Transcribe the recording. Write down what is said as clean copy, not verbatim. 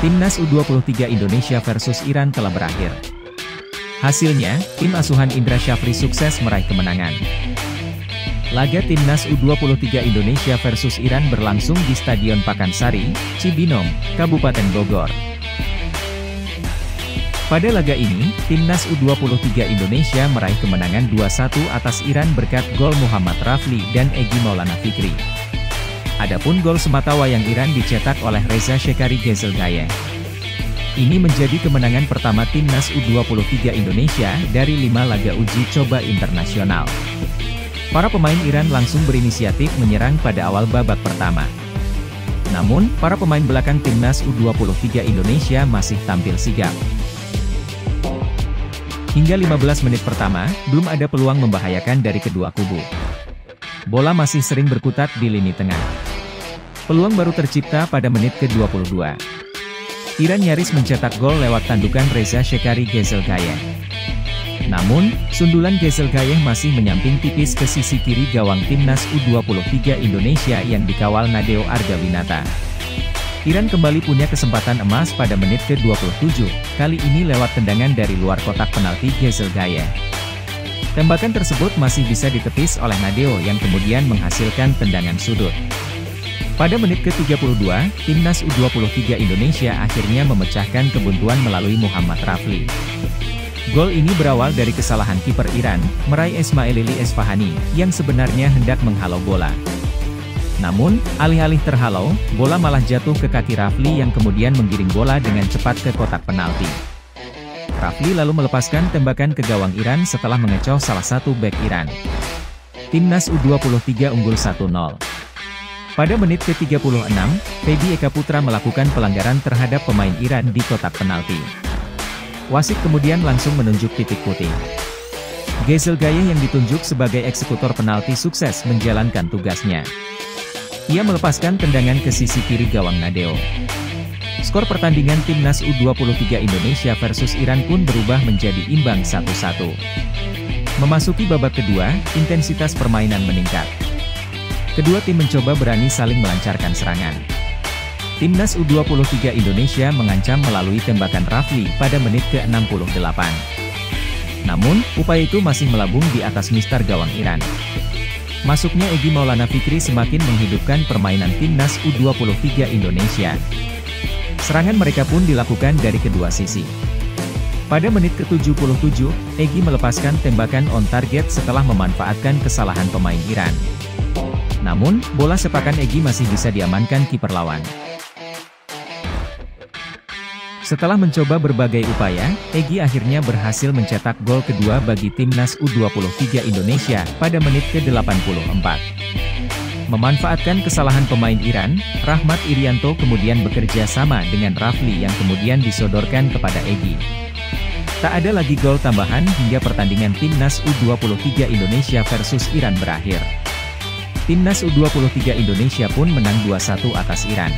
Timnas U23 Indonesia versus Iran telah berakhir. Hasilnya, tim asuhan Indra Syafri sukses meraih kemenangan. Laga Timnas U23 Indonesia versus Iran berlangsung di Stadion Pakansari, Cibinong, Kabupaten Bogor. Pada laga ini, Timnas U23 Indonesia meraih kemenangan 2-1 atas Iran berkat gol Muhammad Rafli dan Egy Maulana Fikri. Adapun gol sematawayang Iran dicetak oleh Reza Shekari Gezelgayev. Ini menjadi kemenangan pertama Timnas U23 Indonesia dari 5 laga uji coba internasional. Para pemain Iran langsung berinisiatif menyerang pada awal babak pertama. Namun, para pemain belakang Timnas U23 Indonesia masih tampil sigap. Hingga 15 menit pertama, belum ada peluang membahayakan dari kedua kubu. Bola masih sering berkutat di lini tengah. Peluang baru tercipta pada menit ke-22. Iran nyaris mencetak gol lewat tandukan Reza Shekari Gezelgayev. Namun, sundulan Gezelgayev masih menyamping tipis ke sisi kiri gawang Timnas U23 Indonesia yang dikawal Nadeo Argawinata. Iran kembali punya kesempatan emas pada menit ke-27, kali ini lewat tendangan dari luar kotak penalti Gezelgayev. Tembakan tersebut masih bisa ditepis oleh Nadeo yang kemudian menghasilkan tendangan sudut. Pada menit ke-32, Timnas U23 Indonesia akhirnya memecahkan kebuntuan melalui Muhammad Rafli. Gol ini berawal dari kesalahan kiper Iran, Merai Esmailili Esfahani, yang sebenarnya hendak menghalau bola. Namun, alih-alih terhalau, bola malah jatuh ke kaki Rafli yang kemudian menggiring bola dengan cepat ke kotak penalti. Rafli lalu melepaskan tembakan ke gawang Iran setelah mengecoh salah satu bek Iran. Timnas U23 unggul 1-0. Pada menit ke-36, Feby Eka Putra melakukan pelanggaran terhadap pemain Iran di kotak penalti. Wasit kemudian langsung menunjuk titik putih. Gezelgayev yang ditunjuk sebagai eksekutor penalti sukses menjalankan tugasnya. Ia melepaskan tendangan ke sisi kiri gawang Nadeo. Skor pertandingan Timnas U23 Indonesia versus Iran pun berubah menjadi imbang 1-1. Memasuki babak kedua, intensitas permainan meningkat. Kedua tim mencoba berani saling melancarkan serangan. Timnas U23 Indonesia mengancam melalui tembakan Rafli pada menit ke-68. Namun, upaya itu masih melambung di atas mistar gawang Iran. Masuknya Egy Maulana Fikri semakin menghidupkan permainan Timnas U23 Indonesia. Serangan mereka pun dilakukan dari kedua sisi. Pada menit ke-77, Egy melepaskan tembakan on target setelah memanfaatkan kesalahan pemain Iran. Namun, bola sepakan Egy masih bisa diamankan kiper lawan. Setelah mencoba berbagai upaya, Egy akhirnya berhasil mencetak gol kedua bagi Timnas U23 Indonesia pada menit ke-84. Memanfaatkan kesalahan pemain Iran, Rahmat Irianto kemudian bekerja sama dengan Rafli yang kemudian disodorkan kepada Egy. Tak ada lagi gol tambahan hingga pertandingan Timnas U23 Indonesia versus Iran berakhir. Timnas U23 Indonesia pun menang 2-1 atas Iran.